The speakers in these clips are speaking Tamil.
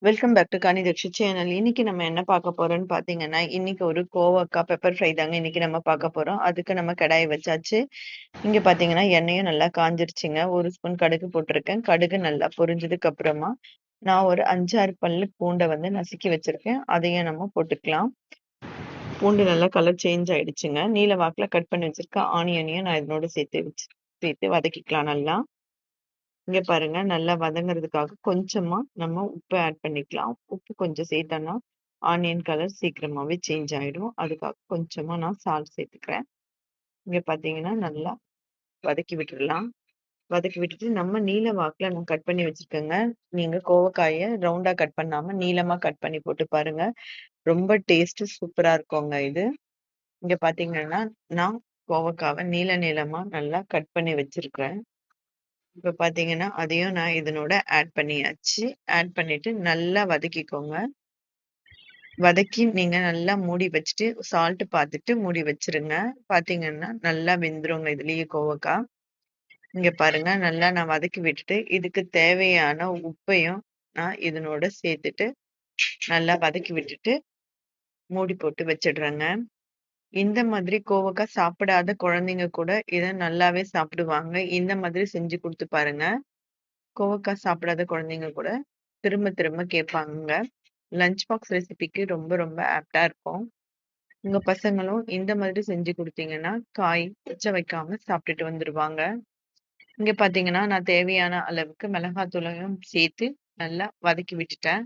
Welcome back to Kanithakshi channel. இன்னைக்கு நம்ம என்ன பார்க்க போறோம்னு பார்த்தீங்கன்னா, இன்னைக்கு ஒரு கோவக்கா பெப்பர் ஃப்ரை தாங்க இன்னைக்கு நம்ம பார்க்க போறோம். அதுக்கு நம்ம கடாய் வச்சாச்சு. இங்க பார்த்தீங்கன்னா, எண்ணெயும் நல்லா காஞ்சிருச்சுங்க. 1 ஸ்பூன் கடுகு போட்டிருக்கேன். கடுகு நல்லா பொரிஞ்சதுக்கு அப்புறமா, நான் ஒரு 5, 6 பல்லு பூண்ட வந்து நசுக்கி வச்சிருக்கேன். அதையும் நம்ம போட்டுக்கலாம். பூண்டு நல்லா கலர் சேஞ்ச் ஆயிடுச்சுங்க. நீல வாக்குல கட் பண்ணி வச்சிருக்க ஆனியனையும் நான் இதனோட சேர்த்து வதக்கிக்கலாம் நல்லா. இங்க பாருங்க, நல்லா வதங்குறதுக்காக கொஞ்சமா நம்ம உப்பு ஆட் பண்ணிக்கலாம். உப்பு கொஞ்சம் சேர்த்தோம்னா, ஆனியன் கலர் சீக்கிரமாவே சேஞ்ச் ஆயிடும். அதுக்காக கொஞ்சமா நான் சால்ட் சேர்த்துக்கிறேன். இங்க பார்த்தீங்கன்னா, நல்லா வதக்கி விட்டுறலாம். வதக்கி விட்டுட்டு நம்ம நீல வாக்குல நான் கட் பண்ணி வச்சிருக்கேங்க. நீங்க கோவக்காய ரவுண்டா கட் பண்ணாம நீளமா கட் பண்ணி போட்டு பாருங்க. ரொம்ப டேஸ்ட் சூப்பரா இருக்குங்க இது. இங்க பார்த்தீங்கன்னா, நான் கோவக்காவ நீளமா நல்லா கட் பண்ணி வச்சிருக்கிறேன். இப்ப பார்த்தீங்கன்னா, அதையும் நான் இதனோட ஆட் பண்ணியாச்சு. ஆட் பண்ணிட்டு நல்லா வதக்கிக்கோங்க. வதக்கி நீங்க நல்லா மூடி வச்சுட்டு, சால்ட் பார்த்துட்டு மூடி வச்சுருங்க. பார்த்தீங்கன்னா, நல்லா வெந்துருங்க இதுலயே கோவக்கா. இங்க பாருங்க, நல்லா நான் வதக்கி விட்டுட்டு, இதுக்கு தேவையான உப்பையும் நான் இதனோட சேர்த்துட்டு, நல்லா வதக்கி விட்டுட்டு, மூடி போட்டு வச்சுடுறேங்க. இந்த மாதிரி கோவக்கா சாப்பிடாத குழந்தைங்க கூட இத நல்லாவே சாப்பிடுவாங்க. இந்த மாதிரி செஞ்சு குடுத்து பாருங்க. கோவக்காய் சாப்பிடாத குழந்தைங்க கூட திரும்ப திரும்ப கேட்பாங்க. லஞ்ச் பாக்ஸ் ரெசிபிக்கு ரொம்ப ரொம்ப ஆப்ட்டா இருக்கும். உங்க பசங்களும் இந்த மாதிரி செஞ்சு குடுத்தீங்கன்னா, காய் மிச்சம் வைக்காம சாப்பிட்டுட்டு வந்துருவாங்க. இங்க பார்த்தீங்கன்னா, நான் தேவையான அளவுக்கு மிளகாத்தூளையும் சேர்த்து நல்லா வதக்கி விட்டுட்டேன்.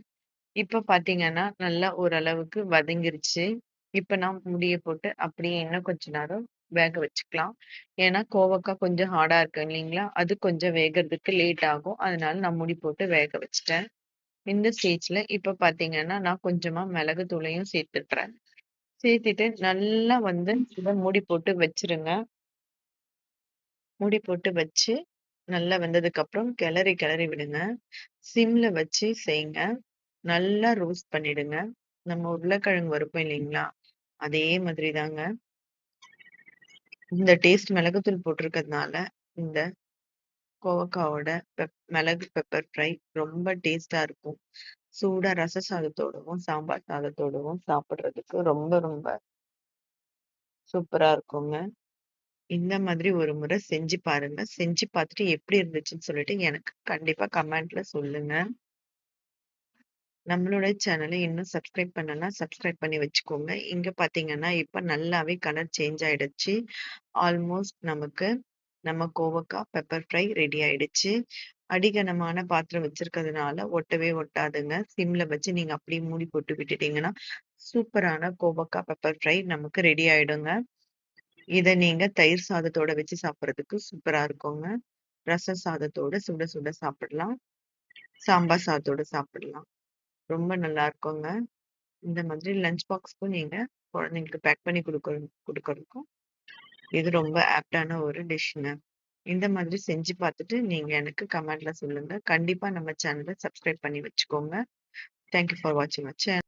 இப்ப பார்த்தீங்கன்னா, நல்லா ஓரளவுக்கு வதங்கிருச்சு. இப்ப நான் மூடிய போட்டு அப்படியே இன்னும் கொஞ்ச நேரம் வேக வச்சுக்கலாம். ஏன்னா, கோவக்காய் கொஞ்சம் ஹார்டா இருக்கு இல்லைங்களா? அது கொஞ்சம் வேகறதுக்கு லேட் ஆகும். அதனால நான் மூடி போட்டு வேக வச்சுட்டேன். இந்த ஸ்டேஜ்ல இப்ப பார்த்தீங்கன்னா, நான் கொஞ்சமா மிளகு தூளையும் சேர்த்துக்கிறேன். சேர்த்துட்டு நல்லா வந்து இத மூடி போட்டு வச்சுருங்க. மூடி போட்டு வச்சு, நல்லா வெந்ததுக்கப்புறம் கிளறி விடுங்க. சிம்ல வச்சு செய்யுங்க. நல்லா ரோஸ்ட் பண்ணிடுங்க. நம்ம உருளைக்கிழங்கு வறுப்போம் இல்லைங்களா? அதே மாதிரி தாங்க. இந்த டேஸ்ட் மிளகுத்தூள் போட்டிருக்கிறதுனால, இந்த கோவக்காவோட மிளகு பெப்பர் ஃப்ரை ரொம்ப டேஸ்ட்டா இருக்கும். சூடா ரச சாதத்தோடவும், சாம்பார் சாதத்தோடவும் சாப்பிடுறதுக்கு ரொம்ப ரொம்ப சூப்பரா இருக்குங்க. இந்த மாதிரி ஒரு முறை செஞ்சு பாருங்க. செஞ்சு பார்த்துட்டு எப்படி இருந்துச்சுன்னு சொல்லிட்டு எனக்கு கண்டிப்பா கமெண்ட்ல சொல்லுங்க. நம்மளோட சேனல இன்னும் சப்ஸ்கிரைப் பண்ணலனா, சப்ஸ்கிரைப் பண்ணி வச்சுக்கோங்க. இங்க பார்த்தீங்கன்னா, இப்ப நல்லாவே கலர் சேஞ்ச் ஆயிடுச்சு. ஆல்மோஸ்ட் நமக்கு நம்ம கோவக்கா பெப்பர் ஃப்ரை ரெடி ஆயிடுச்சு. அடிகனமான பாத்திரம் வச்சிருக்கிறதுனால ஒட்டவே ஒட்டாதுங்க. சிம்ல வச்சு நீங்க அப்படியே மூடி போட்டு விட்டுட்டீங்கன்னா, சூப்பரான கோவக்கா பெப்பர் ஃப்ரை நமக்கு ரெடி ஆயிடுங்க. இத நீங்க தயிர் சாதத்தோட வச்சு சாப்பிடுறதுக்கு சூப்பரா இருக்குங்க. ரசம் சாதத்தோட சுட சுட சாப்பிடலாம். சாம்பார் சாதத்தோட சாப்பிடலாம். ரொம்ப நல்லா இருக்குங்க. இந்த மாதிரி லஞ்ச் பாக்ஸ்க்கும் நீங்க குழந்தைங்களுக்கு பேக் பண்ணி குடுக்கறதுக்கும் இது ரொம்ப ஆப்ட்டான ஒரு டிஷ்ங்க. இந்த மாதிரி செஞ்சு பார்த்துட்டு நீங்க எனக்கு கமெண்ட்ல சொல்லுங்க. கண்டிப்பா நம்ம சேனல சப்ஸ்கிரைப் பண்ணி வச்சுக்கோங்க. தேங்க் யூ ஃபார் வாட்சிங் அவர் சேனல்.